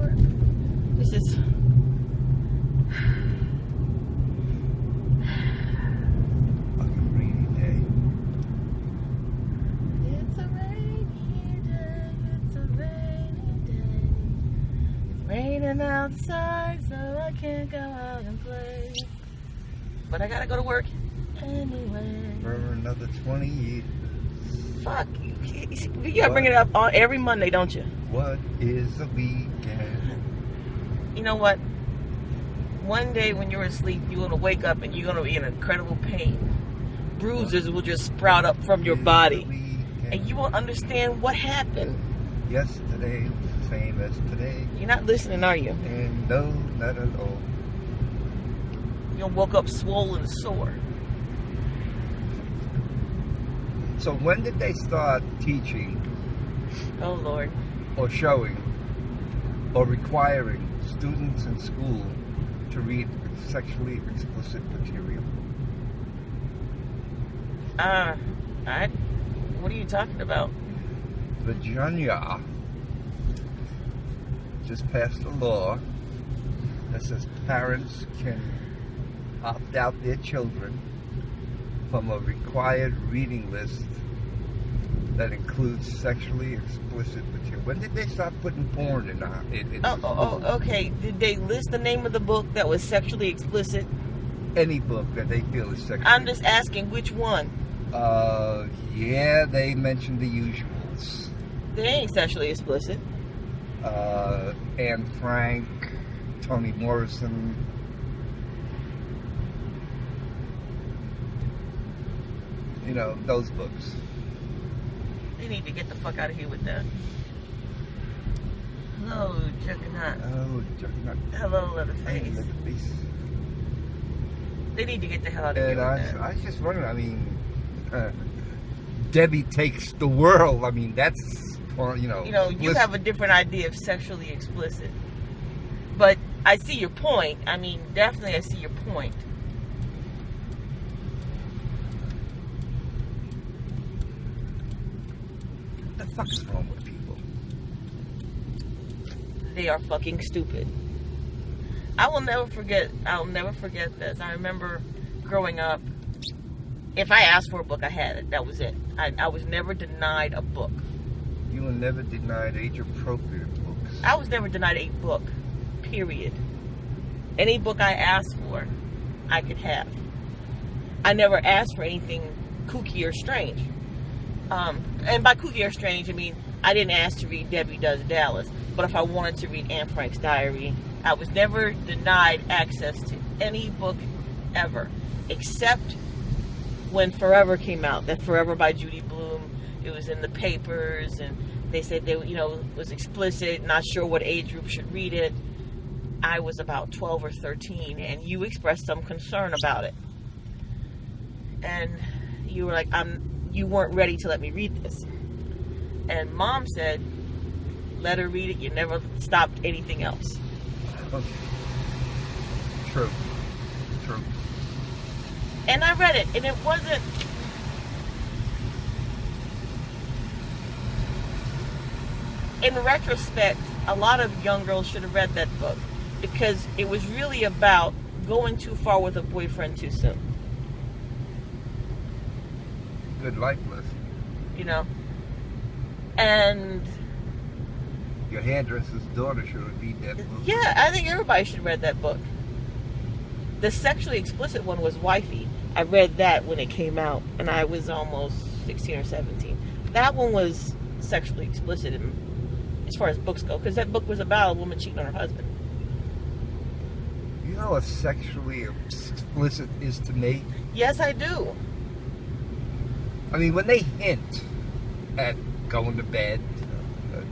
work. This is... Fucking rainy day. It's a rainy day, it's a rainy day. It's raining outside, so I can't go out and play. But I gotta go to work anyway. For another 20 years. Fuck. You gotta bring it up on every Monday, don't you? What is a weekend? You know what? One day when you're asleep, you're gonna wake up and you're gonna be in incredible pain. Bruises will just sprout up from your body. And you won't understand what happened. Yesterday was the same as today. You're not listening, are you? And no, not at all. You woke up swollen, sore. So when did they start teaching Oh Lord. or showing or requiring students in school to read sexually explicit material? What are you talking about? Virginia just passed a law that says parents can opt out their children from a required reading list that includes sexually explicit material. When did they start putting porn in Okay. Did they list the name of the book that was sexually explicit? any book that they feel is sexually? I'm just asking which one. Yeah, they mentioned the usuals. They ain't sexually explicit. Anne Frank, Toni Morrison. You know, those books. They need to get the fuck out of here with that. Hello, Juggernaut. Oh, Juggernaut. Hello, Leatherface. Leatherface. They need to get the hell out of here And with that. I was just wondering, I mean, Debbie Takes the World. I mean, that's, you know. You have a different idea of sexually explicit. But I see your point. I mean, definitely I see your point. What the fuck is wrong with people? They are fucking stupid. I'll never forget this. I remember growing up, if I asked for a book, I had it. That was it. I was never denied a book. You were never denied age-appropriate books. I was never denied a book, period. Any book I asked for, I could have. I never asked for anything kooky or strange. And by kooky or strange, I mean, I didn't ask to read Debbie Does Dallas. But if I wanted to read Anne Frank's diary, I was never denied access to any book ever. Except when Forever came out. That Forever by Judy Blume. It was in the papers, and they said they, was explicit, not sure what age group should read it. I was about 12 or 13, and you expressed some concern about it. And you were like, you weren't ready to let me read this. And Mom said, let her read it. You never stopped anything else. True. And I read it, and it wasn't... In retrospect, a lot of young girls should have read that book, because it was really about going too far with a boyfriend too soon. Good life lesson. And... Your hairdresser's daughter should read that book. Yeah, I think everybody should have read that book. The sexually explicit one was Wifey. I read that when it came out, and I was almost 16 or 17. That one was sexually explicit as far as books go, because that book was about a woman cheating on her husband. You know what sexually explicit is to me? Yes, I do. I mean, when they hint at going to bed,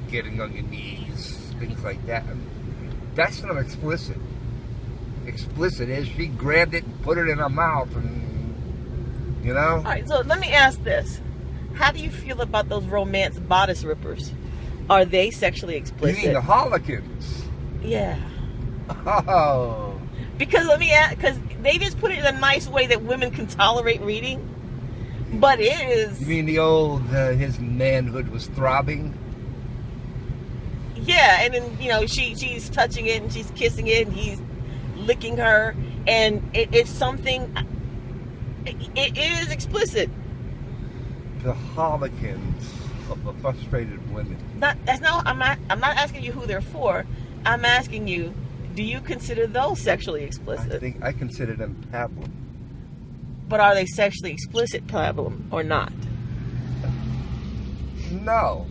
getting on your knees, things like that, that's not explicit. Explicit is she grabbed it and put it in her mouth, and All right, so let me ask this: how do you feel about those romance bodice rippers? Are they sexually explicit? You mean the harlequins? Yeah. Oh. Because because they just put it in a nice way that women can tolerate reading, but it is. You mean the old his manhood was throbbing? Yeah, and then she's touching it and she's kissing it and he's licking her, and it's something. It is explicit. The harlequins of the frustrated women. I'm not asking you who they're for. I'm asking you, do you consider those sexually explicit? I consider them pablum. But are they sexually explicit pablum or not? No.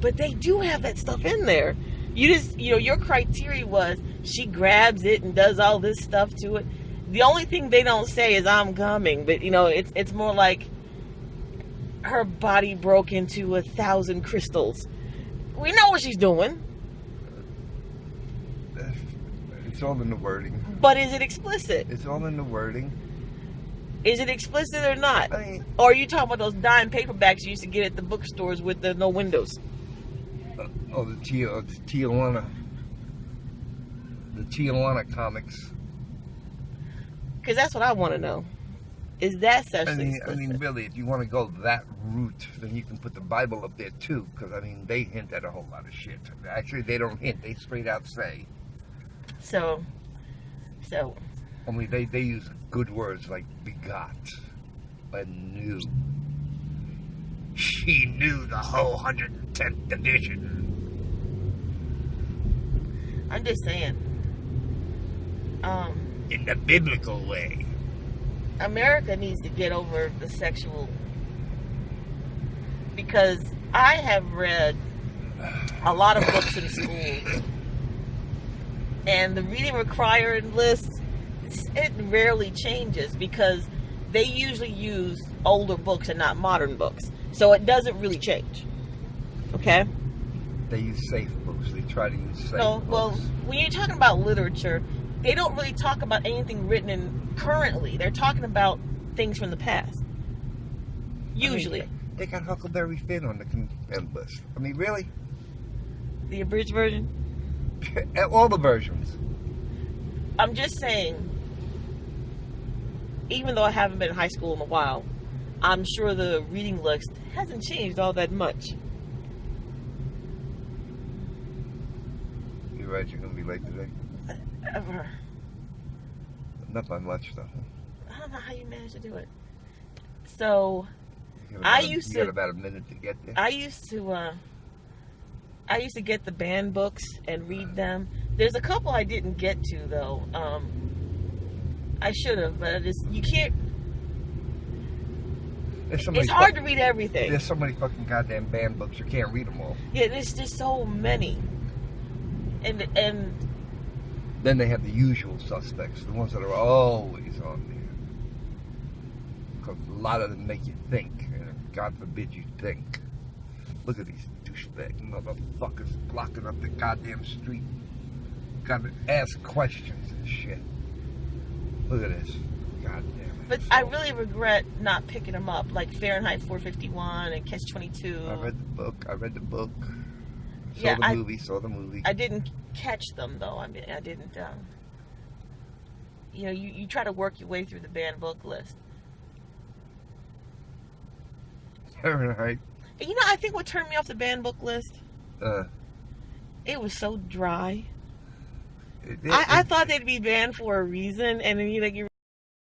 But they do have that stuff in there. You just, your criteria was she grabs it and does all this stuff to it. The only thing they don't say is I'm coming, but it's more like her body broke into 1,000 crystals. We know what she's doing. It's all in the wording. But is it explicit? It's all in the wording. Is it explicit or not? I mean, or are you talking about those dime paperbacks you used to get at the bookstores with the no windows? The Tijuana comics. Because that's what I want to know. Is that sexually explicit? I mean, really, if you want to go that route, then you can put the Bible up there too. Because they hint at a whole lot of shit. Actually, they don't hint; they straight out say. So. Only they use good words like begot and knew. She knew the whole 110th edition. I'm just saying. In the biblical way. America needs to get over the sexual. Because I have read a lot of books in school. And the reading required list, it rarely changes because they usually use older books and not modern books. So it doesn't really change. Okay? They use safe books. They try to use safe books. Well, when you're talking about literature, they don't really talk about anything written in currently. They're talking about things from the past. Usually. They got Huckleberry Finn on the command list. Really? The abridged version? All the versions. I'm just saying, even though I haven't been in high school in a while, I'm sure the reading list hasn't changed all that much. You're right, you're going to be late today. Ever. Not by much, though. I don't know how you managed to do it. So, You got about a minute to get there. I used to get the banned books and read them. There's a couple I didn't get to though. I should have, but you can't. It's hard to read everything. There's so many fucking goddamn banned books, you can't read them all. Yeah, there's just so many. And then they have the usual suspects, the ones that are always on there. Because a lot of them make you think, and God forbid you think. Look at these douchebag motherfuckers blocking up the goddamn street. Gotta ask questions and shit. Look at this. God damn it. But I really regret not picking them up, like Fahrenheit 451 and Catch 22. I read the book. Saw the movie. I didn't catch them though. I didn't. You try to work your way through the banned book list. Fahrenheit. I think what turned me off the banned book list? It was so dry. I thought they'd be banned for a reason, and then you